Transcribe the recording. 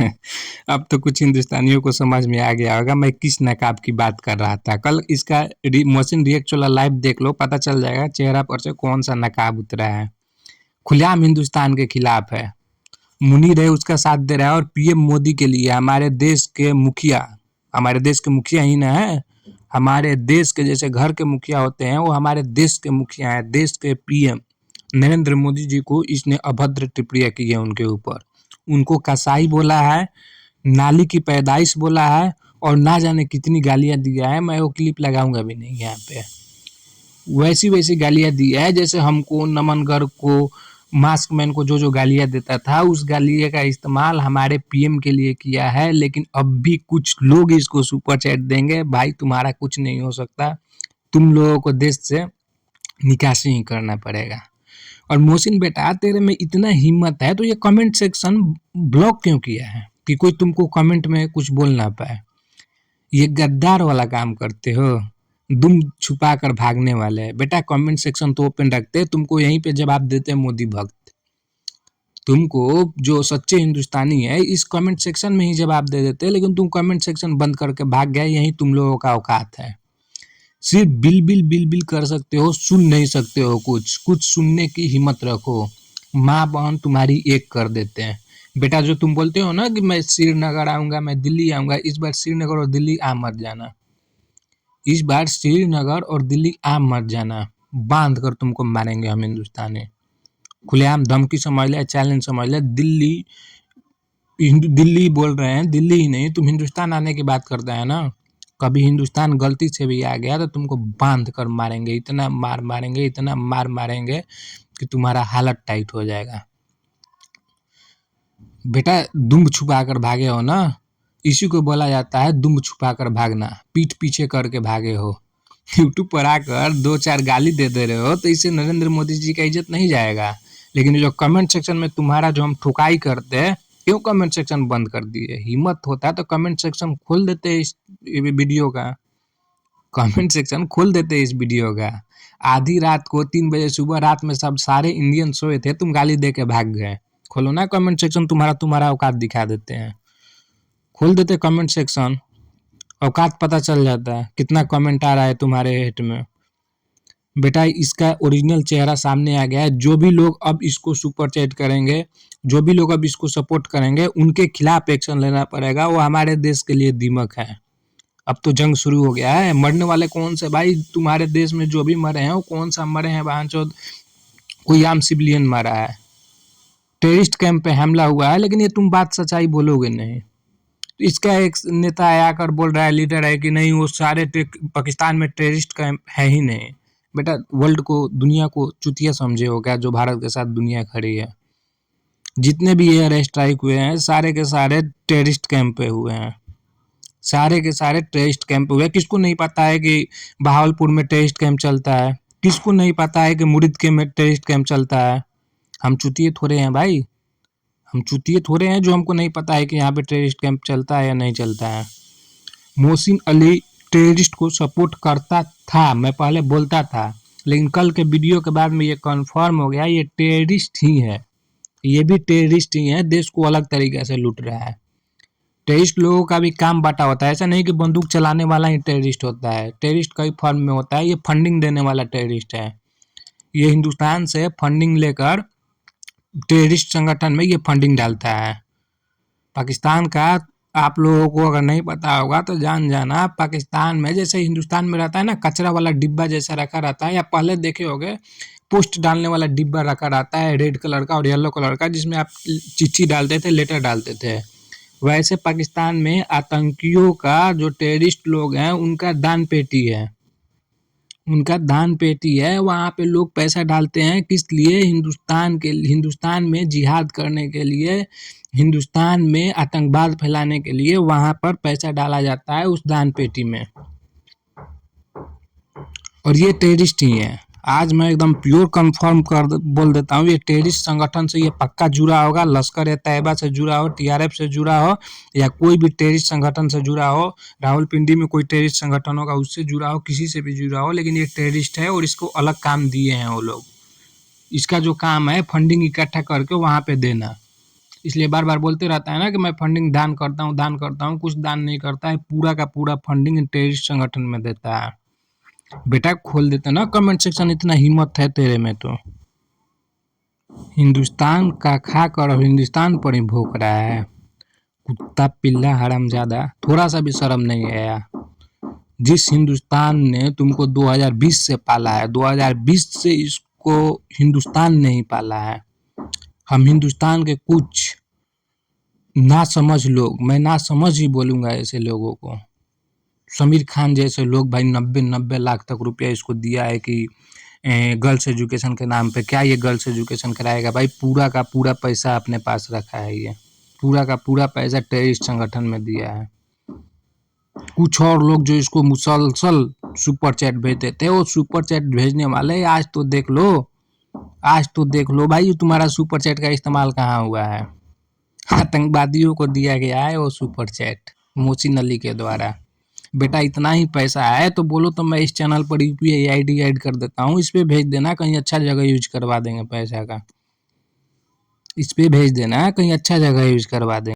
अब तो कुछ हिंदुस्तानियों को समझ में आ गया होगा मैं किस नकाब की बात कर रहा था। कल इसका मोहसिन रिएक्ट वाला लाइव देख लो, पता चल जाएगा चेहरा पर से कौन सा नकाब उतरा है। खुलेआम हिंदुस्तान के खिलाफ है, मुनीर है उसका साथ दे रहा है, और पीएम मोदी के लिए हमारे देश के मुखिया ही ना है, हमारे देश के जैसे घर के मुखिया होते हैं वो हमारे देश के मुखिया हैं। देश के पीएम नरेंद्र मोदी जी को इसने अभद्र टिप्पणियां की है उनके ऊपर, उनको कसाई बोला है, नाली की पैदाइश बोला है, और ना जाने कितनी गालियां दिया है। मैं वो क्लिप लगाऊंगा भी नहीं यहाँ पे। वैसी वैसी गालियां दी है जैसे हमको, नमन गर्ग को, मास्क मैन को जो गालियां देता था, उस गालियां का इस्तेमाल हमारे पीएम के लिए किया है। लेकिन अब भी कुछ लोग इसको सुपर चैट देंगे, भाई तुम्हारा कुछ नहीं हो सकता, तुम लोगों को देश से निकासी ही करना पड़ेगा। और मोहसिन बेटा तेरे में इतना हिम्मत है तो ये कमेंट सेक्शन ब्लॉक क्यों किया है कि कोई तुमको कमेंट में कुछ बोल ना पाए। ये गद्दार वाला काम करते हो, दुम छुपा कर भागने वाले। बेटा कमेंट सेक्शन तो ओपन रखते, तुमको यहीं पे जवाब देते मोदी भक्त। तुमको जो सच्चे हिंदुस्तानी है इस कमेंट सेक्शन में ही जवाब दे देते, लेकिन तुम कमेंट सेक्शन बंद करके भाग गए। यही तुम लोगों का औकात है। सिर्फ बिल बिल बिल बिल कर सकते हो, सुन नहीं सकते हो कुछ सुनने की हिम्मत रखो। माँ बहन तुम्हारी एक कर देते हैं। बेटा जो तुम बोलते हो ना कि मैं श्रीनगर आऊंगा, मैं दिल्ली आऊंगा, इस बार श्रीनगर और दिल्ली आ मत जाना। इस बार श्रीनगर और दिल्ली आ मत जाना, बांध कर तुमको मारेंगे हम हिंदुस्तानी। खुलेआम धमकी समझ ले, चैलेंज समझ ले। दिल्ली बोल रहे हैं, दिल्ली ही नहीं तुम हिंदुस्तान आने की बात करते हैं ना। कभी हिंदुस्तान गलती से भी आ गया तो तुमको बांध कर मारेंगे, इतना मार मारेंगे, इतना मार मारेंगे कि तुम्हारा हालत टाइट हो जाएगा। बेटा दुम्ब छुपा कर भागे हो ना, इसी को बोला जाता है दुम्ब छुपा कर भागना, पीठ पीछे करके भागे हो। यूट्यूब पर आकर 2-4 गाली दे दे रहे हो तो इससे नरेंद्र मोदी जी का इज्जत नहीं जाएगा। लेकिन जो कमेंट सेक्शन में तुम्हारा जो हम ठुकाई करते हैं, क्यों कमेंट सेक्शन बंद कर दिए? हिम्मत होता तो कमेंट सेक्शन खोल देते इस वीडियो का, कमेंट सेक्शन खोल देते इस वीडियो का। आधी रात को 3 बजे सुबह, रात में सब सारे इंडियन सोए थे, तुम गाली दे के भाग गए। खोलो ना कमेंट सेक्शन, तुम्हारा औकात दिखा देते हैं। खोल देते कमेंट सेक्शन, औकात पता चल जाता है कितना कमेंट आ रहा है तुम्हारे हेट में। बेटा इसका ओरिजिनल चेहरा सामने आ गया है। जो भी लोग अब इसको सुपर चैट करेंगे, जो भी लोग अब इसको सपोर्ट करेंगे, उनके खिलाफ एक्शन लेना पड़ेगा। वो हमारे देश के लिए दीमक है। अब तो जंग शुरू हो गया है। मरने वाले कौन से भाई? तुम्हारे देश में जो भी मरे हैं वो कौन सा मरे हैं? बांचोद कोई आम सिविलियन मरा है, टेररिस्ट कैंप पे हमला हुआ है। लेकिन ये तुम बात सच्चाई बोलोगे नहीं। इसका एक नेता आकर बोल रहा है, लीडर है कि नहीं वो सारे पाकिस्तान में टेररिस्ट कैंप है ही नहीं। बेटा वर्ल्ड को, दुनिया को चुतिया समझे हो क्या जो भारत के साथ दुनिया खड़ी है? जितने भी एयर स्ट्राइक हुए हैं सारे के सारे टेररिस्ट कैंप पे हुए हैं, सारे के सारे टेररिस्ट कैंप हुए। किसको नहीं पता है कि बहावलपुर में टेररिस्ट कैंप चलता है? किसको नहीं पता है कि मुरिद के में टेररिस्ट कैंप चलता है? हम चुतिए थोड़े हैं भाई, हम चुतिए थोड़े हैं जो हमको नहीं पता है कि यहाँ पे टेररिस्ट कैंप चलता है या नहीं चलता है। मोहसिन अली टेररिस्ट को सपोर्ट करता था, मैं पहले बोलता था, लेकिन कल के वीडियो के बाद में ये कंफर्म हो गया ये टेररिस्ट ही है। ये भी टेररिस्ट ही है, देश को अलग तरीके से लूट रहा है। टेररिस्ट लोगों का भी काम बांटा होता है, ऐसा नहीं कि बंदूक चलाने वाला ही टेररिस्ट होता है। टेररिस्ट कई फॉर्म में होता है। ये फंडिंग देने वाला टेररिस्ट है। ये हिंदुस्तान से फंडिंग लेकर टेररिस्ट संगठन में ये फंडिंग डालता है। पाकिस्तान का आप लोगों को अगर नहीं पता होगा तो जान जाना, पाकिस्तान में जैसे हिंदुस्तान में रहता है ना, कचरा वाला डिब्बा जैसा रखा रहता है, या पहले देखे होंगे पोस्ट डालने वाला डिब्बा रखा रहता है रेड कलर का और येलो कलर का, जिसमें आप चिट्ठी डालते थे, लेटर डालते थे। वैसे पाकिस्तान में आतंकियों का, जो टेररिस्ट लोग हैं, उनका दान पेटी है, उनका दान पेटी है। वहाँ पे लोग पैसा डालते हैं, किस लिए? हिंदुस्तान में जिहाद करने के लिए, हिंदुस्तान में आतंकवाद फैलाने के लिए वहाँ पर पैसा डाला जाता है उस दान पेटी में। और ये टेररिस्ट ही है। आज मैं एकदम प्योर कंफर्म कर बोल देता हूँ, ये टेररिस्ट संगठन से ये पक्का जुड़ा होगा। लश्कर ए तैयबा से जुड़ा हो, टीआरएफ से जुड़ा हो, या कोई भी टेररिस्ट संगठन से जुड़ा हो, रावलपिंडी में कोई टेररिस्ट संगठन होगा उससे जुड़ा हो, किसी से भी जुड़ा हो, लेकिन ये टेररिस्ट है और इसको अलग काम दिए हैं वो लोग। इसका जो काम है फंडिंग इकट्ठा करके वहाँ पे देना। इसलिए बार-बार बोलते रहता है ना कि मैं फंडिंग दान करता हूँ, कुछ दान नहीं करता है, पूरा का पूरा फंडिंग टेररिस्ट संगठन में देता है। बेटा खोल देते ना कमेंट सेक्शन, इतना हिम्मत है तेरे में तो। हिंदुस्तान का खाकर अब हिंदुस्तान पर ही भोंक रहा है। कुत्ता पिल्ला हरामजादा, थोड़ा सा भी शर्म नहीं आया। जिस हिंदुस्तान ने तुमको 2020 से पाला है, 2020 से इसको हिंदुस्तान नहीं पाला है। हम हिंदुस्तान के कुछ नासमझ लोग, मैं नासमझ ही बोलूंगा ऐसे लोगों को। समीर खान जैसे लोग भाई 90 लाख तक रुपया इसको दिया है कि गर्ल्स एजुकेशन के नाम पे। क्या ये गर्ल्स एजुकेशन कराएगा भाई? पूरा का पूरा पैसा अपने पास रखा है, ये पूरा का पूरा पैसा टेररिस्ट संगठन में दिया है। कुछ और लोग जो इसको मुसलसल सुपर चैट भेजते थे, वो सुपर चैट भेजने वाले आज तो देख लो, आज तो देख लो भाई तुम्हारा सुपर चैट का इस्तेमाल कहाँ हुआ है। आतंकवादियों को दिया गया है वो सुपर चैट मोची नली के द्वारा। बेटा इतना ही पैसा है तो बोलो तो मैं इस चैनल पर यूपीआई आईडी ऐड कर देता हूँ, इस पे भेज देना, कहीं अच्छा जगह यूज करवा देंगे पैसा का। इस पे भेज देना, कहीं अच्छा जगह यूज करवा देंगे।